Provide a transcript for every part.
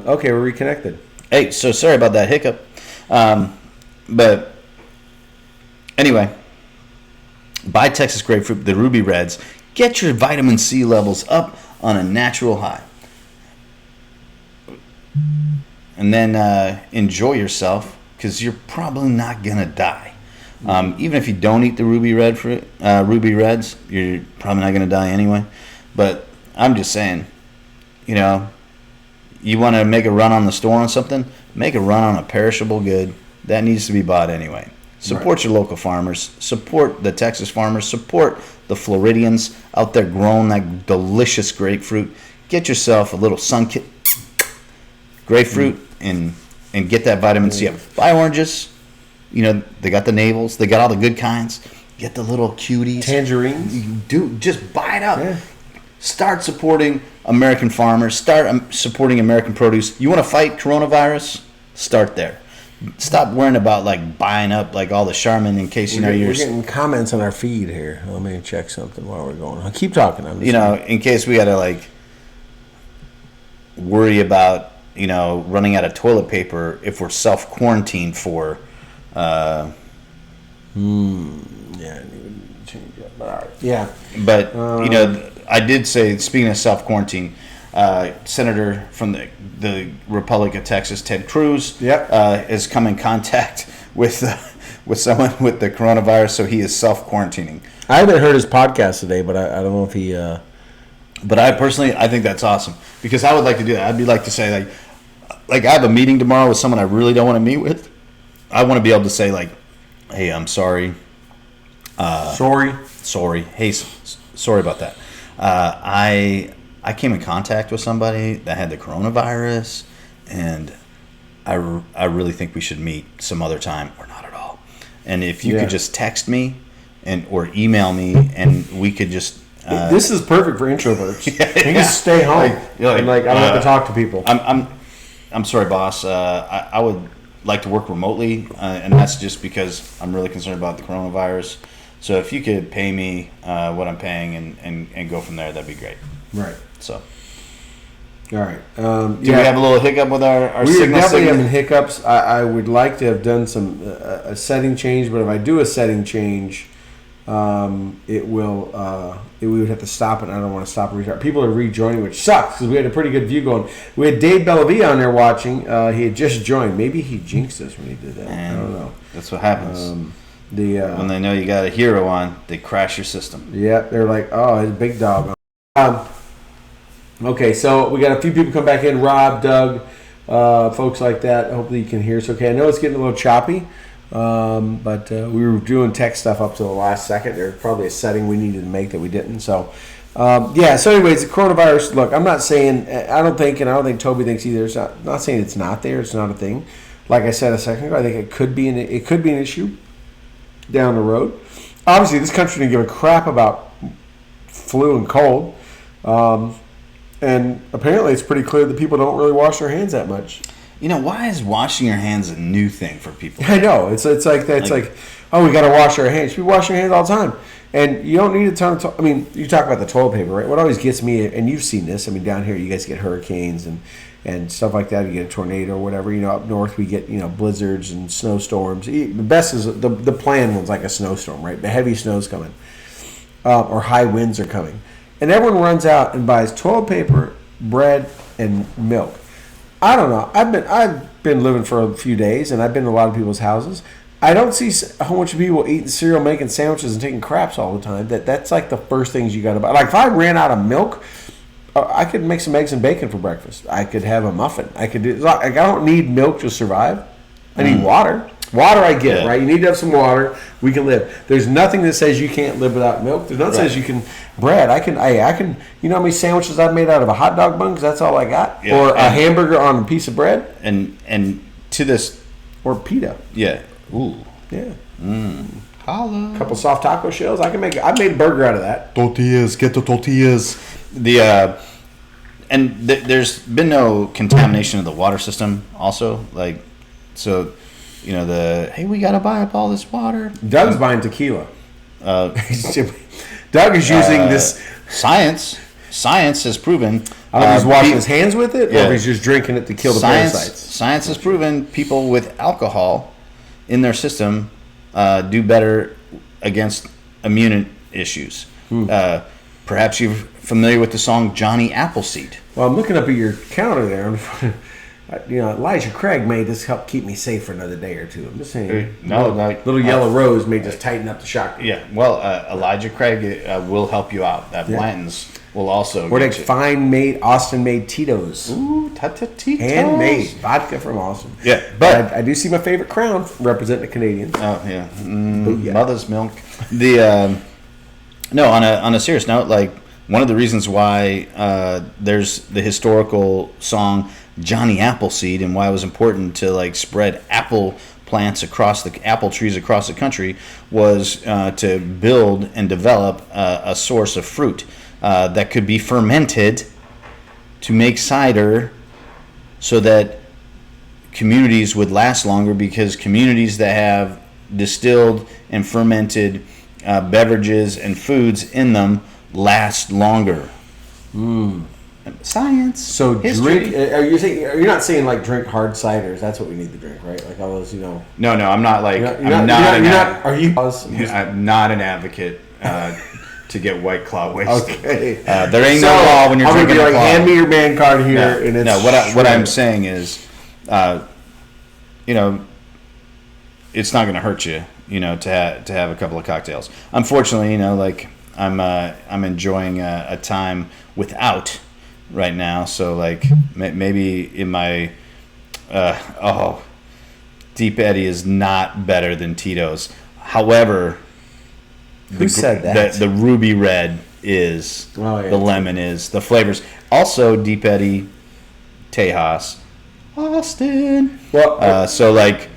Okay, we're reconnected. Hey, so sorry about that hiccup. But anyway, buy Texas grapefruit, the Ruby Reds. Get your vitamin C levels up on a natural high. And then enjoy yourself, because you're probably not going to die. Even if you don't eat the Ruby Reds, you're probably not going to die anyway. But I'm just saying, you know, you want to make a run on the store on something, make a run on a perishable good. That needs to be bought anyway. Support your local farmers. Support the Texas farmers. Support the Floridians out there growing that delicious grapefruit. Get yourself a little sun-kissed grapefruit and get that vitamin C up. Buy oranges. You know, they got the navels. They got all the good kinds. Get the little cuties. Tangerines. You do. Just buy it up. Yeah. Start supporting American farmers. Start supporting American produce. You want to fight coronavirus? Start there. Stop worrying about like buying up like all the Charmin in case We're you're getting comments on our feed here. Let me check something while we're going. Keep talking. In case we got to like worry about running out of toilet paper if we're self-quarantined for. Yeah, I need to change that. But all right. Yeah. But I did say, speaking of self-quarantine, Senator from the Republic of Texas, Ted Cruz, has come in contact with someone with the coronavirus, so he is self-quarantining. I haven't heard his podcast today, but I don't know if he. But I think that's awesome, because I would like to do that. I'd be like to say like I have a meeting tomorrow with someone I really don't want to meet with. I want to be able to say like, hey, I'm sorry. Sorry. Hey, sorry about that. I came in contact with somebody that had the coronavirus, and I really think we should meet some other time, or not at all. And if you could just text me or email me, and we could just. This is perfect for introverts. You can stay home. I don't have to talk to people. I'm sorry, boss. I would like to work remotely, and that's just because I'm really concerned about the coronavirus. So if you could pay me what I'm paying and go from there, that'd be great. Right. So. All right. Do we have a little hiccup with our we signal? We're definitely having hiccups. I would like to have done some a setting change, but if I do a setting change, we would have to stop it. I don't want to stop and restart. People are rejoining, which sucks because we had a pretty good view going. We had Dave Bellavie on there watching. He had just joined. Maybe he jinxed us when he did that. I don't know. That's what happens. When they know you got a hero on, they crash your system. Yeah, they're like, oh, his big dog. Okay, so we got a few people come back in. Rob, Doug, folks like that. Hopefully you can hear us okay. I know it's getting a little choppy. But we were doing tech stuff up to the last second. There's probably a setting we needed to make that we didn't. So, so anyways, the coronavirus, look, I'm not saying, I don't think Toby thinks either. It's not saying it's not there. It's not a thing. Like I said a second ago, I think it could be an issue down the road. Obviously, this country didn't give a crap about flu and cold. And apparently it's pretty clear that people don't really wash their hands that much. Why is washing your hands a new thing for people? I know. It's like that. It's like, oh, we got to wash our hands. We wash our hands all the time. And you don't need a ton of you talk about the toilet paper, right? What always gets me, and you've seen this, down here you guys get hurricanes and stuff like that. You get a tornado or whatever. Up north we get, blizzards and snowstorms. The best is the planned one's like a snowstorm, right? The heavy snow's coming. Or high winds are coming. And everyone runs out and buys toilet paper, bread, and milk. I don't know. I've been living for a few days, and I've been to a lot of people's houses. I don't see a whole bunch of people eating cereal, making sandwiches, and taking craps all the time. That's like the first things you got to buy. Like if I ran out of milk, I could make some eggs and bacon for breakfast. I could have a muffin. I could do. Like I don't need milk to survive. I need water. Water, I get, right? You need to have some water. We can live. There's nothing that says you can't live without milk. There's nothing that says you can. Bread, I can. You know how many sandwiches I've made out of a hot dog bun? Because that's all I got. Yeah. Or a hamburger on a piece of bread. And to this. Or pita. Yeah. Ooh. Yeah. Holla. A couple soft taco shells. I made a burger out of that. Tortillas. Get the tortillas. There's been no contamination of the water system also. Hey, we got to buy up all this water. Doug's buying tequila. Doug is using this. Science has proven I don't know if he's washing his hands with it, or if he's just drinking it to kill the parasites. Science has proven people with alcohol in their system do better against immune issues. Perhaps you're familiar with the song Johnny Appleseed. Well, I'm looking up at your counter there. Elijah Craig may just help keep me safe for another day or two. I'm just saying. Little yellow rose may just tighten up the shock. Yeah, well, Elijah Craig will help you out. That Blanton's will also. Or like fine-made, Austin-made Tito's. Ooh, Tito's. Handmade. Vodka from Austin. Yeah, but I do see my favorite crown representing the Canadians. Oh, yeah. Mother's milk. No, on a serious note, like, one of the reasons why there's the historical song Johnny Appleseed and why it was important to like spread apple trees across the country was to build and develop a source of fruit that could be fermented to make cider so that communities would last longer, because communities that have distilled and fermented beverages and foods in them last longer. Science. So history. drink. You're not saying like drink hard ciders? That's what we need to drink, right? Like all those, No, I'm not like. I'm not an advocate to get White Claw wasted. Okay. There ain't no law when you're I'm drinking. I'm gonna be like, hand me your man card here, and it's what I'm saying is, it's not going to hurt you, to have a couple of cocktails. Unfortunately, like I'm enjoying a time without right now, so like maybe in my Deep Eddy is not better than Tito's. However, who said that? The ruby red is, the lemon is, the flavors. Also, Deep Eddy, Tejas, Austin. Well, so like,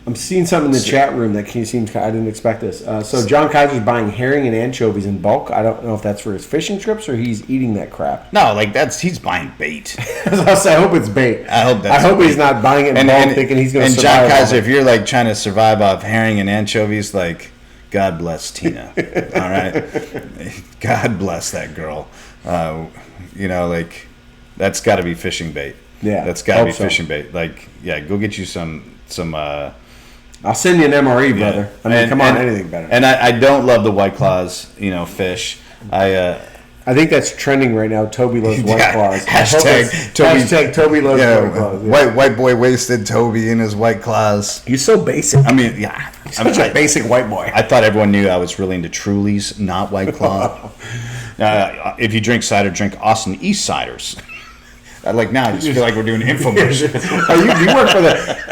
I'm seeing something in the chat room that seems. I didn't expect this. So John Kaiser's buying herring and anchovies in bulk. I don't know if that's for his fishing trips or he's eating that crap. No, like he's buying bait. I hope it's bait. I hope he's not buying it in bulk thinking he's going to survive. And John Kaiser, if you're like trying to survive off herring and anchovies, like, God bless Tina. All right, God bless that girl. Like that's got to be fishing bait. Yeah, that's got to be fishing bait. Like, go get you some. I'll send you an MRE, brother. I mean, come on, anything better. And I don't love the White Claws, fish. I think that's trending right now. Toby loves White Claws. Hashtag Toby loves White Claws. Yeah. White boy wasted Toby in his White Claws. You're so basic. I mean, yeah. I'm such a basic white boy. I thought everyone knew I was really into Trulies, not White Claw. If you drink cider, drink Austin East ciders. Like now, I just feel like we're doing infomercials. You work for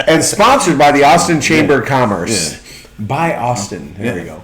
and sponsored by the Austin Chamber of Commerce. Yeah. By Austin. There we go.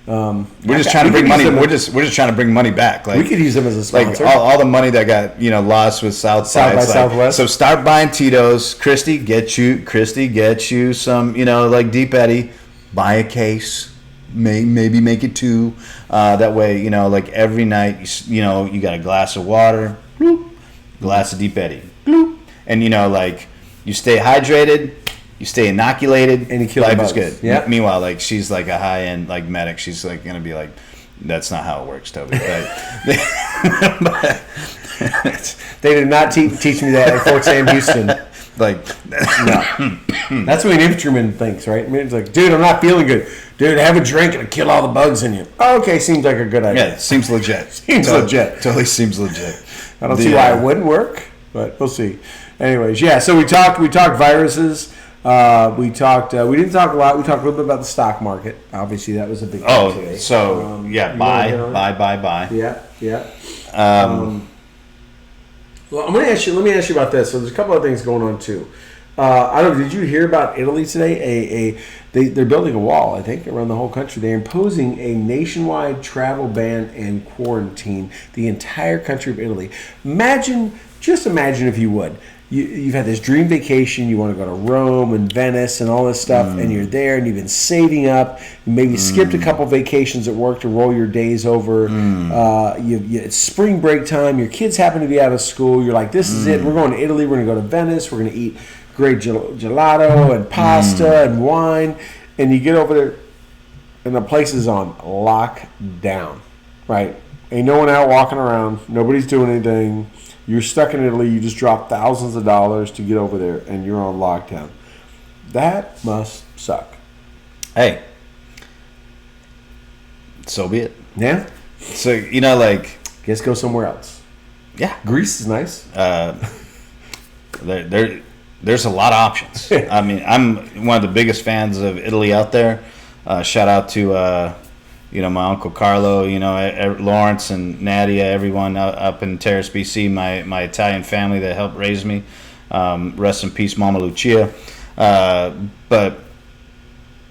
We're just trying to bring money. We're just trying to bring money back. Like, we could use them as a sponsor. Like all the money that got lost with South by Southwest. So start buying Tito's. Christy, get you some. Like Deep Eddy. Buy a case. Maybe make it 2. That way, like every night, you got a glass of water. Bloop, glass of Deep Eddy. Bloop, and you stay hydrated. You stay inoculated, and you kill life the is bugs. good. Yep. Meanwhile, like she's like a high end like medic. She's like gonna be like, that's not how it works, Toby. But they did not teach me that at Fort Sam Houston. Like, no. That's what an infantryman thinks, right? I mean, it's like, dude, I'm not feeling good. Dude, have a drink and kill all the bugs in you. Okay, seems like a good idea. Yeah, seems legit. Totally seems legit. I don't see why it wouldn't work, but we'll see. Anyways, yeah. So we talked viruses. We didn't talk a lot. We talked a little bit about the stock market. Obviously, that was a big thing today. So buy. Yeah. Well, let me ask you about this. So there's a couple of things going on too. I don't know. Did you hear about Italy today? They're building a wall, I think, around the whole country. They're imposing a nationwide travel ban and quarantine the entire country of Italy. Just imagine if you would. You've had this dream vacation. You want to go to Rome and Venice and all this stuff, and you're there, and you've been saving up. You maybe skipped a couple vacations at work to roll your days over. It's spring break time. Your kids happen to be out of school. You're like, this is it. We're going to Italy. We're going to go to Venice. We're going to eat great gelato and pasta and wine. And you get over there, and the place is on lockdown, right? Ain't no one out walking around. Nobody's doing anything. You're stuck in Italy. You just dropped thousands of dollars to get over there, and you're on lockdown. That must suck. Hey, so be it. Yeah? So, you know, like... Guess go somewhere else. Yeah. Greece is nice. There's a lot of options. I mean, I'm one of the biggest fans of Italy out there. Shout out to, my Uncle Carlo, Lawrence and Nadia, everyone up in Terrace, BC, my Italian family that helped raise me. Rest in peace, Mama Lucia. But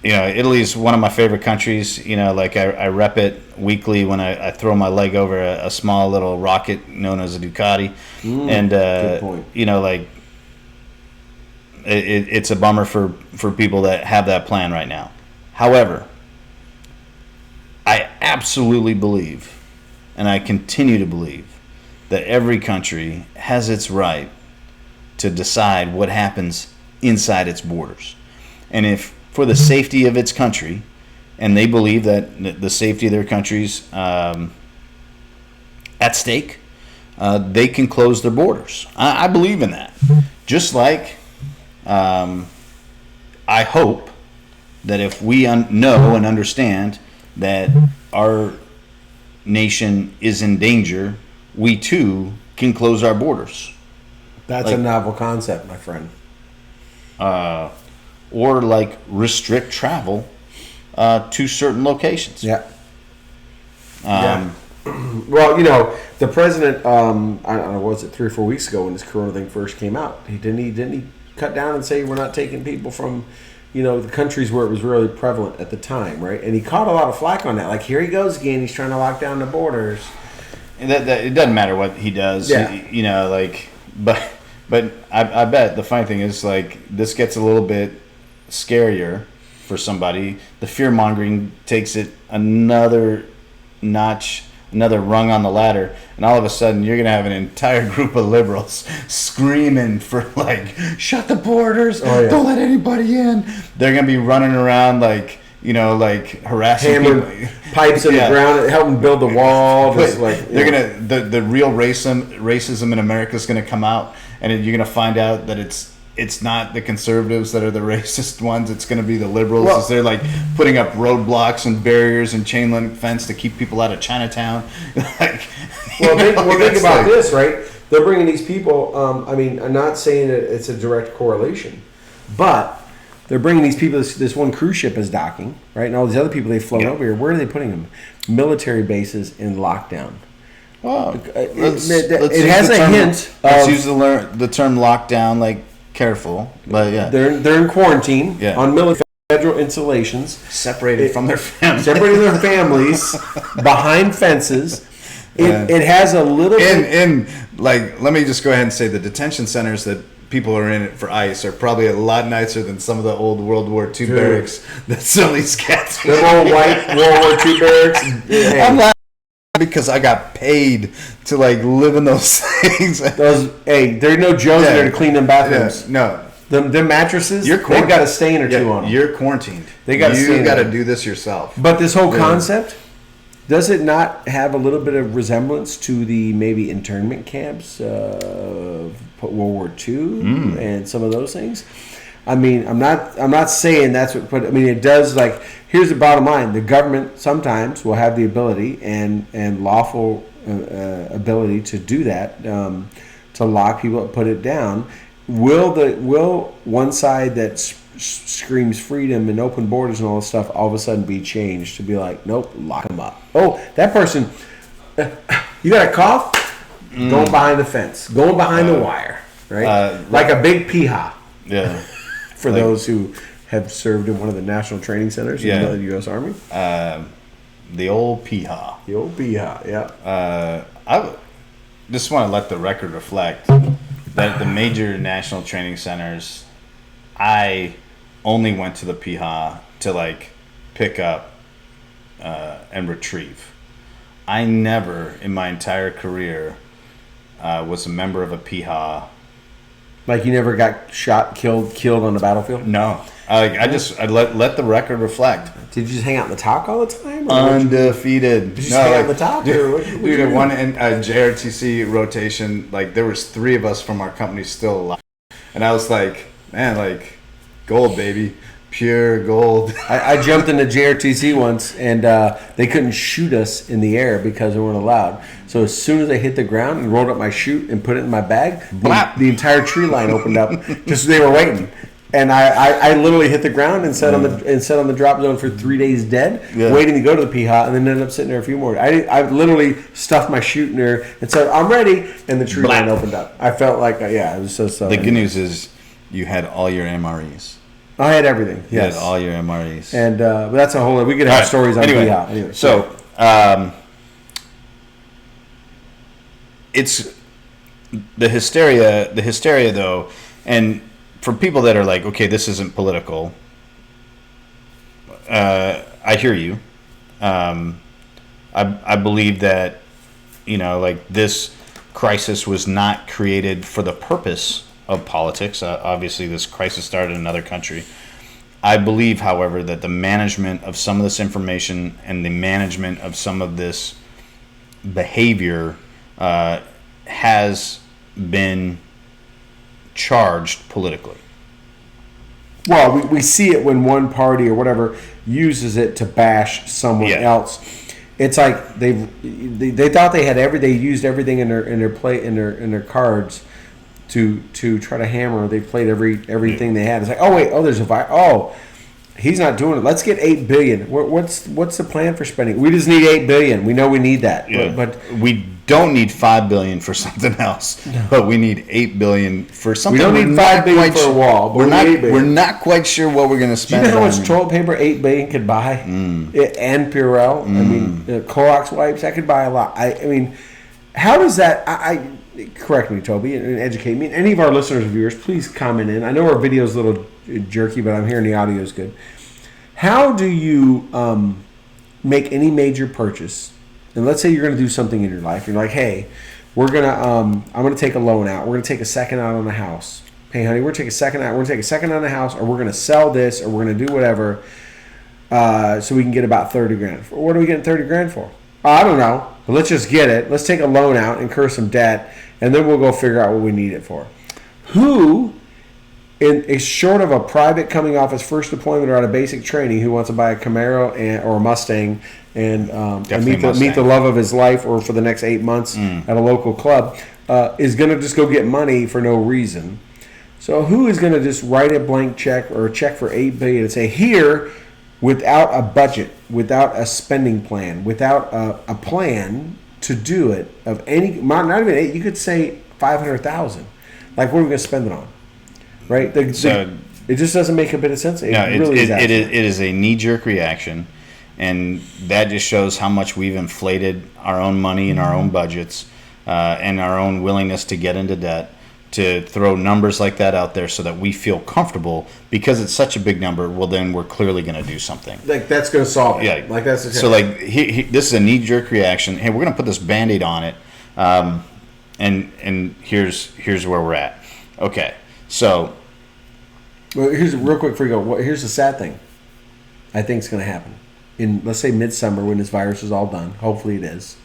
Italy is one of my favorite countries. I rep it weekly when I throw my leg over a small little rocket known as a Ducati. Good point. It's a bummer for people that have that plan right now. However, I absolutely believe, and I continue to believe, that every country has its right to decide what happens inside its borders. And if for the safety of its country, and they believe that the safety of their country's at stake, they can close their borders. I believe in that. Just like I hope that if we know and understand that our nation is in danger, we too can close our borders. That's a novel concept, my friend. Or restrict travel to certain locations. Yeah. Well, the president, I don't know, was it 3 or 4 weeks ago when this corona thing first came out? He didn't cut down and say we're not taking people from, the countries where it was really prevalent at the time, right? And he caught a lot of flack on that. Like, here he goes again. He's trying to lock down the borders. And that it doesn't matter what he does. Yeah. But I bet the funny thing is, this gets a little bit scarier for somebody. The fear mongering takes it another notch, another rung on the ladder, and all of a sudden you're gonna have an entire group of liberals screaming for shut the borders, don't let anybody in. They're gonna be running around harassing hammering people. Pipes in the ground, helping build the wall. They're gonna the real racism in America is gonna come out, and you're gonna find out that it's not the conservatives that are the racist ones. It's going to be the liberals. Well, they're putting up roadblocks and barriers and chain link fence to keep people out of Chinatown. Think about this, right? They're bringing these people. I'm not saying that it's a direct correlation, but they're bringing these people. This one cruise ship is docking, right? And all these other people they've flown over here. Where are they putting them? Military bases in lockdown. Well, it has a hint. Let's use the term lockdown, careful, but yeah, they're in quarantine on federal installations, separated from their families, behind fences. It has a little bit. Let me just go ahead and say the detention centers that people are in it for ICE are probably a lot nicer than some of the old World War II barracks that some of these cats. The old white World War II barracks. I'm laughing because I got paid to live in those things. There's no Jones in there to clean them bathrooms. No. Them mattresses, they've got a stain or two on them. You're quarantined. You got to do this yourself. But this whole concept, does it not have a little bit of resemblance to the maybe internment camps of World War II and some of those things? I'm not saying that's what, but it does. Here's the bottom line: the government sometimes will have the ability and lawful ability to do that, to lock people up, put it down. Will one side that screams freedom and open borders and all this stuff all of a sudden be changed to be nope, lock them up? Oh, that person, you got a cough? Going behind the fence, going behind the wire, right? Like a big piha. Yeah. For those who have served in one of the national training centers in the U.S. Army. The old piha. The old piha, yeah. I just want to let the record reflect that the major national training centers, I only went to the piha to pick up and retrieve. I never in my entire career was a member of a piha Like you never got shot, killed on the battlefield? No. I let the record reflect. Did you just hang out in the talk all the time? Undefeated. Did you hang out in the top? Dude, at one JRTC rotation, like there was 3 of us from our company still alive. And I was like, man, like gold, baby. Pure gold. I jumped into JRTC once, and they couldn't shoot us in the air because they weren't allowed. So as soon as I hit the ground and rolled up my chute and put it in my bag, the entire tree line opened up. Just they were waiting, and I literally hit the ground and sat on the drop zone for 3 days dead, waiting to go to the PHA, and then ended up sitting there a few more. I literally stuffed my chute in there and said, "I'm ready," and the tree line opened up. I felt like it was so. The good news is you had all your MREs. I had everything. Yes, you had all your MREs, and but that's a whole. We could have stories on PHA. Anyway, so it's the hysteria. The hysteria, though, and for people that are like, okay, this isn't political. I hear you. I believe that, like this crisis was not created for the purpose of politics. Obviously, this crisis started in another country. I believe, however, that the management of some of this information and the management of some of this behavior has been charged politically. Well, we see it when one party or whatever uses it to bash someone else. It's like they thought they had they used everything in their cards to try to hammer. They played everything they had. It's like, there's a virus. Oh, he's not doing it. Let's get $8 billion. What's the plan for spending? We just need $8 billion. We know we need that, but we don't need $5 billion for something else. No. But we need $8 billion for something. We don't need $5 billion for a wall. But we're not quite sure what we're going to spend. Do you know how much toilet paper $8 billion could buy? And Purell. I mean, Clorox wipes. That could buy a lot. I mean, how does that? Correct me, Toby, and educate me. Any of our listeners and viewers, please comment in. I know our video is a little jerky, but I'm hearing the audio is good. How do you make any major purchase? And let's say you're going to do something in your life. You're like, hey, I'm going to take a loan out. We're going to take a second out on the house. Hey, honey, we're going to take a second out. We're going to take a second on the house, or we're going to sell this, or we're going to do whatever, so we can get about $30,000. What are we getting $30,000 for? I don't know. But let's just get it. Let's take a loan out, incur some debt, and then we'll go figure out what we need it for. Who is short of a private coming off his first deployment or out of basic training who wants to buy a Camaro or a Mustang and meet the love of his life, or for the next 8 months at a local club, is going to just go get money for no reason. So who is going to just write a blank check or a check for $8 billion and say, here, without a budget, without a spending plan, without a plan to do it of any, not even $8, you could say $500,000. Like, what are we going to spend it on? Right? It just doesn't make a bit of sense. It is a knee-jerk reaction, and that just shows how much we've inflated our own money and our own budgets and our own willingness to get into debt, to throw numbers like that out there so that we feel comfortable because it's such a big number. Well, then we're clearly going to do something. Like, that's going to solve it. Yeah. Like, that's so like this is a knee-jerk reaction. Hey, we're going to put this Band-Aid on it, and here's where we're at. Okay, so here's real quick before you go. Here's the sad thing. I think it's going to happen in, let's say, midsummer when this virus is all done. Hopefully it is.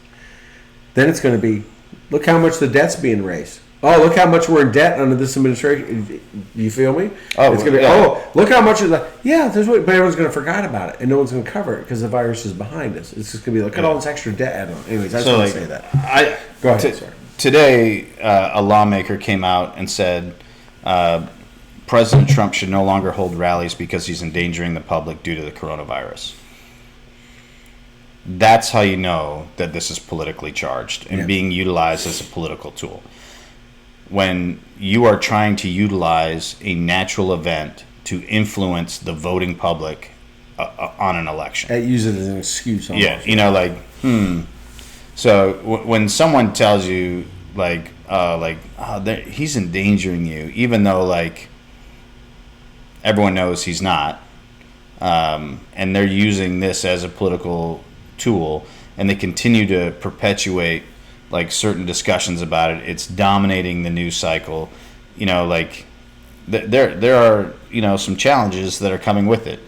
Then it's going to be, look how much the debt's being raised. Oh, look how much we're in debt under this administration. You feel me? Oh, it's gonna be, look how much is that. Yeah, but everyone's going to forget about it, and no one's going to cover it because the virus is behind us. It's just going to be, look at all this extra debt added on. Anyways, I just want to say that. Go ahead, sorry. Today, a lawmaker came out and said President Trump should no longer hold rallies because he's endangering the public due to the coronavirus. That's how you know that this is politically charged and being utilized as a political tool. When you are trying to utilize a natural event to influence the voting public on an election. Use it as an excuse. Almost. Yeah, So when someone tells you, he's endangering you, even though, everyone knows he's not, and they're using this as a political tool, and they continue to perpetuate certain discussions about it. It's dominating the news cycle. like there are some challenges that are coming with it,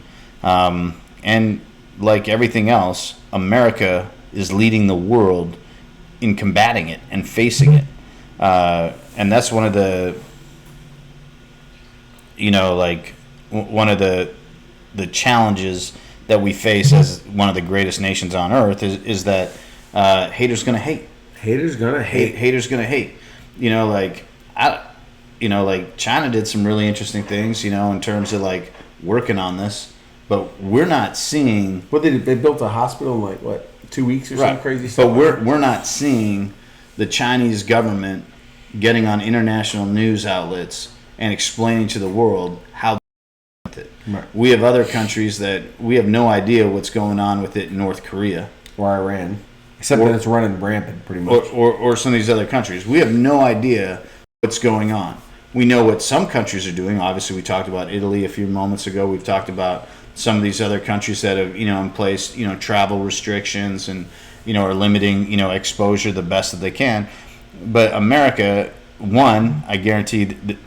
and like everything else, America is leading the world in combating it and facing it, and that's one of the one of the challenges that we face as one of the greatest nations on earth is that haters gonna hate. Haters gonna hate. Haters gonna hate. Like China did some really interesting things, in terms of like working on this, but we're not seeing. What they built a hospital in like what 2 weeks or right. some crazy stuff. But we're not seeing the Chinese government getting on international news outlets and explaining to the world how with it. Right. We have other countries that we have no idea what's going on with it in North Korea or Iran, except that it's running rampant pretty much. Or some of these other countries. We have no idea what's going on. We know what some countries are doing. Obviously, we talked about Italy a few moments ago. We've talked about some of these other countries that have, in place, travel restrictions and, are limiting, exposure the best that they can. But America, I guarantee that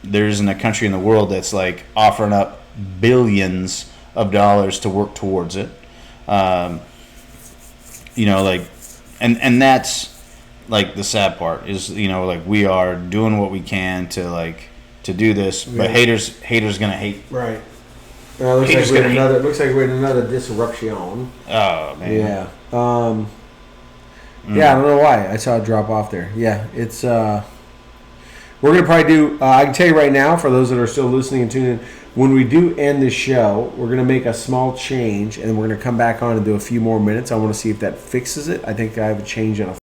there isn't a country in the world that's like offering up billions of dollars to work towards it. And that's like the sad part is, like we are doing what we can to do this, but haters gonna hate. Right. Looks like we're in another disruption. Oh man. Yeah. Yeah, I don't know why I saw it drop off there. Yeah, it's we're gonna probably do. I can tell you right now, for those that are still listening and tuning in, when we do end the show, we're gonna make a small change, and we're gonna come back on and do a few more minutes. I want to see if that fixes it. I think I have a change on a